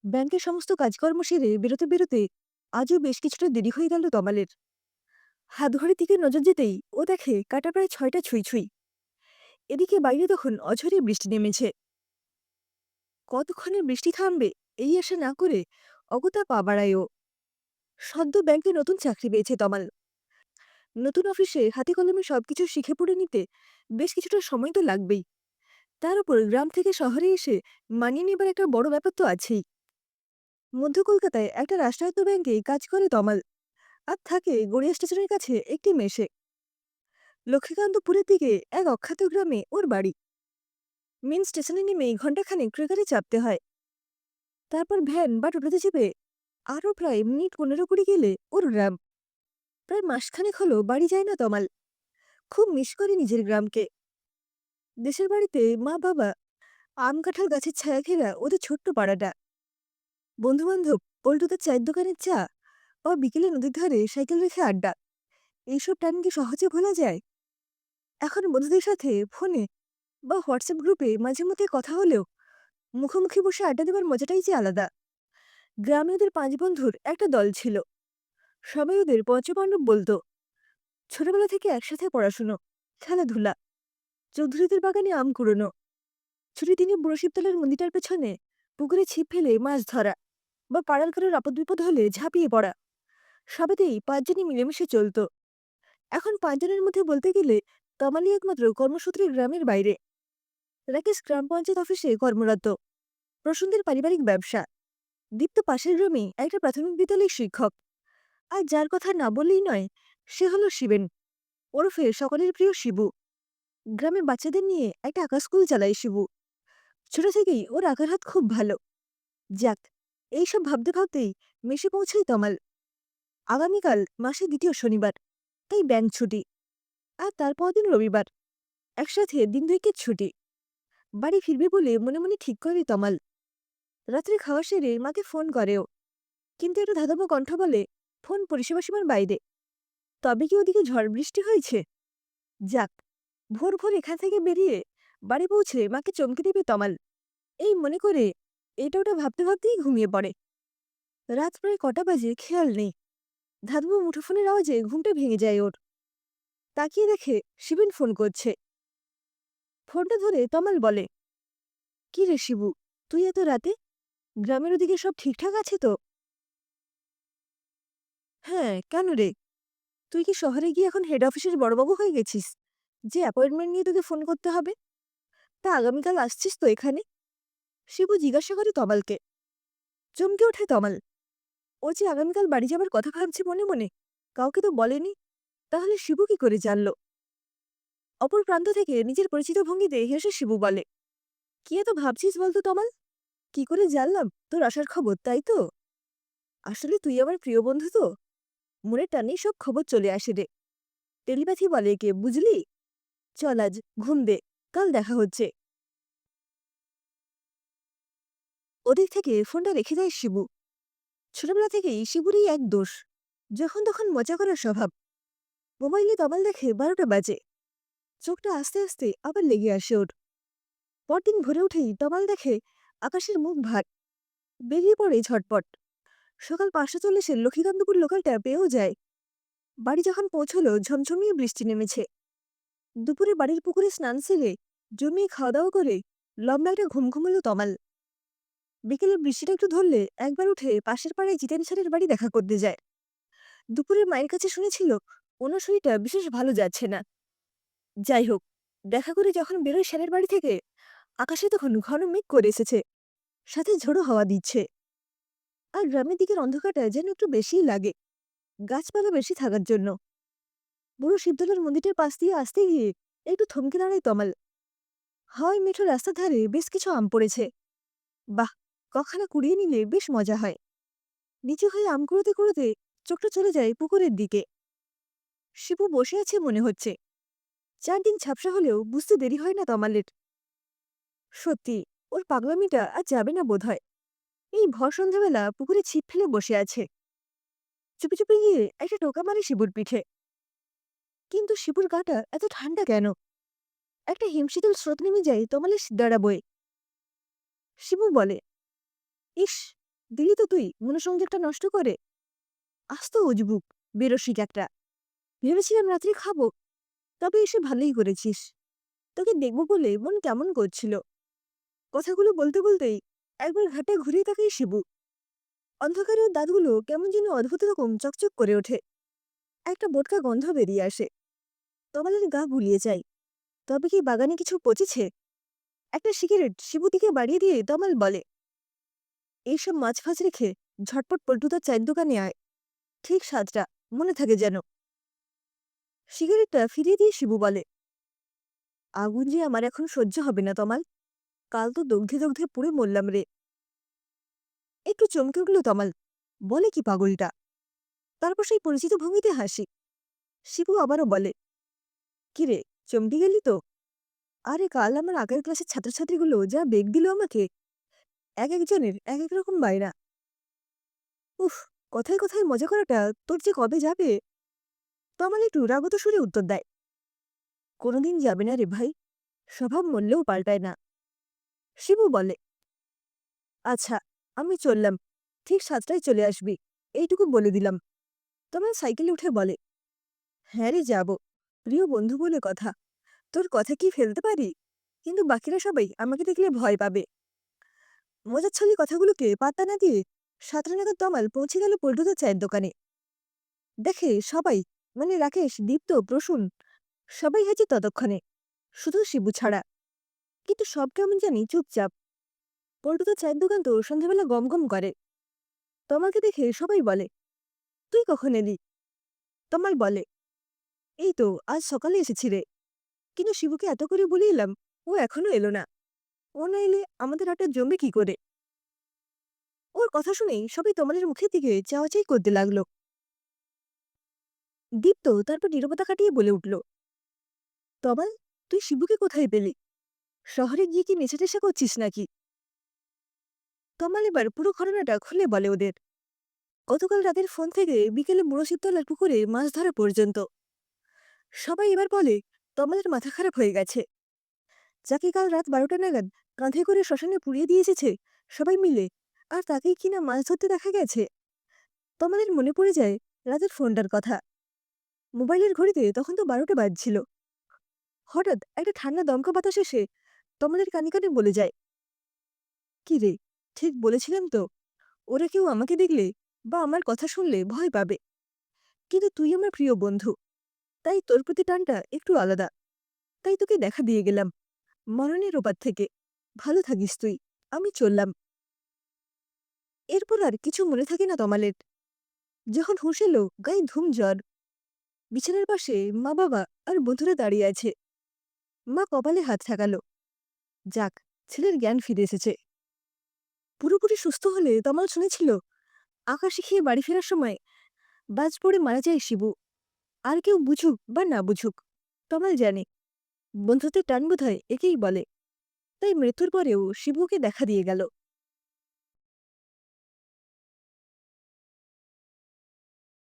ব্যাংকের সমস্ত কাজকর্ম সেরে বেরোতে বেরোতে আজও বেশ কিছুটা দেরি হয়ে গেল তমালের। হাতঘড়ির দিকে নজর যেতেই ও দেখে কাটা প্রায় ৬টা ছুঁই ছুঁই। এদিকে বাইরে তখন অঝরে বৃষ্টি নেমেছে। কতক্ষণে বৃষ্টি থামবে এই আশা না করে অগত্যা পা বাড়ায় ও। সদ্য ব্যাংকে নতুন চাকরি পেয়েছে তমাল। নতুন অফিসে হাতে কলমে সবকিছু শিখে পড়ে নিতে বেশ কিছুটা সময় তো লাগবেই। তার উপর গ্রাম থেকে শহরে এসে মানিয়ে নেবার একটা বড় ব্যাপার তো আছেই। মধ্য কলকাতায় একটা রাষ্ট্রায়ত্ত ব্যাংকে কাজ করে তমাল, আর থাকে গড়িয়া স্টেশনের কাছে একটি মেসে। লক্ষ্মীকান্তপুরের দিকে এক অখ্যাত গ্রামে ওর বাড়ি। মেন স্টেশনে নেমে ঘণ্টাখানেক ট্রেকারে চাপতে হয়। তারপর ভ্যান বা টোটোতে চেপে আরও প্রায় মিনিট ১৫-২০ গেলে ওর গ্রাম। প্রায় মাসখানেক হলো বাড়ি যায় না তমাল। খুব মিস করে নিজের গ্রামকে। দেশের বাড়িতে মা বাবা, আম কাঁঠাল গাছের ছায়া ঘেরা ওদের ছোট্ট পাড়াটা, বন্ধুবান্ধব, পল্টুদের চায়ের দোকানের চা, বা বিকেলে নদীর ধারে সাইকেল রেখে আড্ডা। এইসব টাইম কি সহজে ভোলা যায়? এখন বন্ধুদের সাথে ফোনে বা হোয়াটসঅ্যাপ গ্রুপে মাঝে মধ্যে কথা হলেও মুখোমুখি বসে আড্ডা দেওয়ার মজাটাই যে আলাদা। গ্রামে ওদের ৫ বন্ধুর একটা দল ছিল। সবাই ওদের পঞ্চপাণ্ডব বলতো। ছোটবেলা থেকে একসাথে পড়াশুনো, খেলাধুলা, চৌধুরীদের বাগানে আম কুড়োনো, ছুটির দিনে বুড়ো শিবতলার মন্দিরটার পেছনে পুকুরে ছিপ ফেলে মাছ ধরা, বা পাড়ার কারোর আপদ বিপদ হলে ঝাঁপিয়ে পড়া। সবেতেই ৫ জনই মিলেমিশে চলত। এখন ৫ জনের মধ্যে বলতে গেলে তমালি একমাত্র কর্মসূত্রে গ্রামের বাইরে। রাকেশ গ্রাম পঞ্চায়েত অফিসে কর্মরত, প্রসূনদের পারিবারিক ব্যবসা। দীপ্ত পাশের গ্রামে একটা প্রাথমিক বিদ্যালয়ের শিক্ষক। আর যার কথা না বললেই নয়, সে হলো শিবেন, ওরফে সকলের প্রিয় শিবু। গ্রামের বাচ্চাদের নিয়ে একটা আঁকা স্কুল চালায় শিবু। ছোট থেকেই ওর আঁকার হাত খুব ভালো। যাক, এইসব ভাবতে ভাবতেই মেসে পৌঁছায় তমাল। আগামীকাল মাসের দ্বিতীয় শনিবার, তাই ব্যাংক ছুটি। আর তারপর দিন রবিবার, একসাথে দিন দুইকের ছুটি। বাড়ি ফিরবে বলে মনে মনে ঠিক করে তমাল। রাত্রে খাওয়া সেরে মাকে ফোন করেও, কিন্তু একটা ধাঁধাবো কণ্ঠ বলে ফোন পরিষেবা সীমার বাইরে। তবে কি ওদিকে ঝড় বৃষ্টি হয়েছে? যাক, ভোর ভোর এখান থেকে বেরিয়ে বাড়ি পৌঁছে মাকে চমকে দেবে তমাল, এই মনে করে এটা ওটা ভাবতে ভাবতেই ঘুমিয়ে পড়ে। রাত প্রায় কটা বাজে খেয়াল নেই। ধাঁধবো মুঠোফোনের আওয়াজে ঘুমটা ভেঙে যায় ওর। তাকিয়ে দেখে শিবিন ফোন করছে। ফোনটা ধরে তমাল বলে, কি রে শিবু, তুই এত রাতে? গ্রামের ওদিকে সব ঠিকঠাক আছে তো? হ্যাঁ, কেন রে? তুই কি শহরে গিয়ে এখন হেড অফিসের বড়বাবু হয়ে গেছিস যে অ্যাপয়েন্টমেন্ট নিয়ে তোকে ফোন করতে হবে? তা আগামীকাল আসছিস তো এখানে? শিবু জিজ্ঞাসা করে তমালকে। চমকে ওঠে তমাল। ও যে আগামীকাল বাড়ি যাবার কথা ভাবছে মনে মনে, কাউকে তো বলেনি। তাহলে শিবু কি করে জানল? অপর প্রান্ত থেকে নিজের পরিচিত ভঙ্গিতে হেসে শিবু বলে, কি এত ভাবছিস বলতো তমাল? কি করে জানলাম তোর আসার খবর, তাই তো? আসলে তুই আমার প্রিয় বন্ধু তো, মনের টানেই সব খবর চলে আসে রে। টেলিপ্যাথি বলে একে, বুঝলি? চল আজ ঘুম দে, কাল দেখা হচ্ছে। ওদিক থেকে ফোনটা রেখে দেয় শিবু। ছোটবেলা থেকেই শিবুরই এক দোষ, যখন তখন মজা করার স্বভাব। মোবাইলে তমাল দেখে ১২টা বাজে। চোখটা আস্তে আস্তে আবার লেগে আসে ওর। পরদিন ভোরে উঠেই তমাল দেখে আকাশের মুখ ভার। বেরিয়ে পড়ে ঝটপট। সকাল ৫:৪০-এ লক্ষ্মীকান্তপুর লোকালটা পেয়েও যায়। বাড়ি যখন পৌঁছলো ঝমঝমিয়ে বৃষ্টি নেমেছে। দুপুরে বাড়ির পুকুরে স্নান সেরে জমিয়ে খাওয়া দাওয়া করে লম্বা একটা ঘুম ঘুমালো তমাল। বিকেলে বৃষ্টিটা একটু ধরলে একবার উঠে পাশের পাড়ায় জিতেন স্যারের বাড়ি দেখা করতে যায়। দুপুরে মায়ের কাছে শুনেছিল ওনার শরীরটা বিশেষ ভালো যাচ্ছে না। যাই হোক, দেখা করে যখন বেরোয় স্যারের বাড়ি থেকে, আকাশে তখন ঘন মেঘ করে এসেছে, সাথে ঝোড়ো হাওয়া দিচ্ছে। আর গ্রামের দিকের অন্ধকারটা যেন একটু বেশিই লাগে, গাছপালা বেশি থাকার জন্য। বুড়ো শিবতলার মন্দিরটার পাশ দিয়ে আসতে গিয়ে একটু থমকে দাঁড়ায় তমাল। হাওয়ায় মেঠো রাস্তার ধারে বেশ কিছু আম পড়েছে। বাহ, কখানা কুড়িয়ে নিলে বেশ মজা হয়। নিচু হয়ে আম কুড়োতে কুড়োতে চোখটা চলে যায় পুকুরের দিকে। শিবু বসে আছে মনে হচ্ছে। চারদিন ঝাপসা হলেও বুঝতে দেরি হয় না তমালের। সত্যি, ওর পাগলামিটা আর যাবে না বোধহয়। এই ভর সন্ধ্যাবেলা পুকুরে ছিপ ফেলে বসে আছে। চুপি চুপি গিয়ে একটা টোকা মারে শিবুর পিঠে। কিন্তু শিবুর গাটা এত ঠান্ডা কেন? একটা হিমশীতল স্রোত নেমে যায় তমালের শিরদাঁড়া বয়ে। শিবু বলে, ইস, দিলি তো তুই মনোসংযোগটা নষ্ট করে। আস্ত উজবুক, বেরসিক একটা। ভেবেছিলাম রাত্রে খাবো, তবে এসে ভালোই করেছিস। তোকে দেখব বলে মন কেমন করছিল। কথাগুলো বলতে বলতেই একবার ঘাটে ঘুরে তাকাই শিবু। অন্ধকারের দাঁতগুলো কেমন যেন অদ্ভুত রকম চকচক করে ওঠে। একটা বোটকা গন্ধ বেরিয়ে আসে। তমালের গা গুলিয়ে যায়। তবে কি বাগানে কিছু পচেছে? একটা সিগারেট শিবু দিকে বাড়িয়ে দিয়ে তমাল বলে, এইসব মাছ ফাছ রেখে ঝটপট পল্টুদার চায়ের দোকানে আয়। ঠিক ৭টা, মনে থাকে যেন। সিগারেটটা ফিরিয়ে দিয়ে শিবু বলে, আগুন যে আমার এখন সহ্য হবে না তমাল। কাল তো দগ্ধে দগ্ধে পুড়ে মরলাম রে। একটু চমকে উঠল তমাল। বলে কি পাগলটা? তারপর সেই পরিচিত ভঙ্গিতে হাসি। শিবু আবারও বলে, কিরে, চমকে গেলি তো? আরে কাল আমার আগের ক্লাসের ছাত্রছাত্রীগুলো যা বেগ দিল আমাকে, এক একজনের এক এক রকম বায়না। উফ, কথায় কথায় মজা করাটা তোর যে কবে যাবে? তমাল একটু রাগত সুরে উত্তর দেয়, কোনোদিন যাবে না রে ভাই, স্বভাব মরলেও পাল্টায় না। শিবু বলে, আচ্ছা, আমি চললাম, ঠিক ৭টায় চলে আসবি, এইটুকু বলে দিলাম। তমাল সাইকেলে উঠে বলে, হ্যাঁ রে যাব, প্রিয় বন্ধু বলে কথা, তোর কথা কি ফেলতে পারি? কিন্তু বাকিরা সবাই আমাকে দেখলে ভয় পাবে। মজার ছলে কথাগুলোকে পাত্তা না দিয়ে ৭টা নাগাদ তমাল পৌঁছে গেল পল্টুদার চায়ের দোকানে। দেখে সবাই, মানে রাকেশ, দীপ্ত, প্রসূন, সবাই হাজির ততক্ষণে, শুধু শিবু ছাড়া। কিন্তু সব কেমন জানি চুপচাপ। পল্টুদার চায়ের দোকান তো সন্ধ্যাবেলা গমগম করে। তমালকে দেখে সবাই বলে, তুই কখন এলি? তমাল বলে, এই তো আজ সকালে এসেছি রে। কিন্তু শিবুকে এত করে বলে এলাম, ও এখনো এলো না। ও না এলে আমাদের আড্ডা জমবে কি করে? ওর কথা শুনেই সবাই তমালের মুখের দিকে চাওয়াচাই করতে লাগলো। দীপ্ত তারপর নীরবতা কাটিয়ে বলে উঠল, তমাল, তুই শিবুকে কোথায় পেলি? শহরে গিয়ে কি নেশা টেশা করছিস নাকি? তমাল এবার পুরো ঘটনাটা খুলে বলে ওদের। গতকাল রাতের ফোন থেকে বিকেলে বুড়ো শিবতলার পুকুরে মাছ ধরা পর্যন্ত। সবাই এবার বলে তমালের মাথা খারাপ হয়ে গেছে। যাকে কাল রাত ১২টা নাগাদ কাঁধে করে শ্মশানে পুড়িয়ে দিয়ে এসেছে সবাই মিলে, আর তাকেই কিনা মাছ ধরতে দেখা গেছে। তমালের মনে পড়ে যায় রাতের ফোনটার কথা। মোবাইলের ঘড়িতে তখন তো ১২টা বাজছিল। হঠাৎ একটা ঠান্ডা দমকা বাতাস এসে তমালের কানে কানে বলে যায়, কি রে, ঠিক বলেছিলাম তো, ওরা কেউ আমাকে দেখলে বা আমার কথা শুনলে ভয় পাবে। কিন্তু তুই আমার প্রিয় বন্ধু, তাই তোর প্রতি টানটা একটু আলাদা। তাই তোকে দেখা দিয়ে গেলাম মরণের ওপার থেকে। ভালো থাকিস তুই, আমি চললাম। এরপর আর কিছু মনে থাকে না তমালের। যখন হুঁশ এলো গায়ে ধুম জ্বর। বিছানার পাশে মা বাবা আর বন্ধুরা দাঁড়িয়ে আছে। মা কপালে হাত ঠেকালো, যাক, ছেলের জ্ঞান ফিরে এসেছে। পুরোপুরি সুস্থ হলে তমাল শুনেছিল আকাশে খেয়ে বাড়ি ফেরার সময় বাজ পড়ে মারা যায় শিবু। আর কেউ বুঝুক বা না বুঝুক, তমাল জানে বন্ধুত্বের টান বোধহয় একেই বলে। তাই মৃত্যুর পরেও শিবুকে দেখা দিয়ে গেল।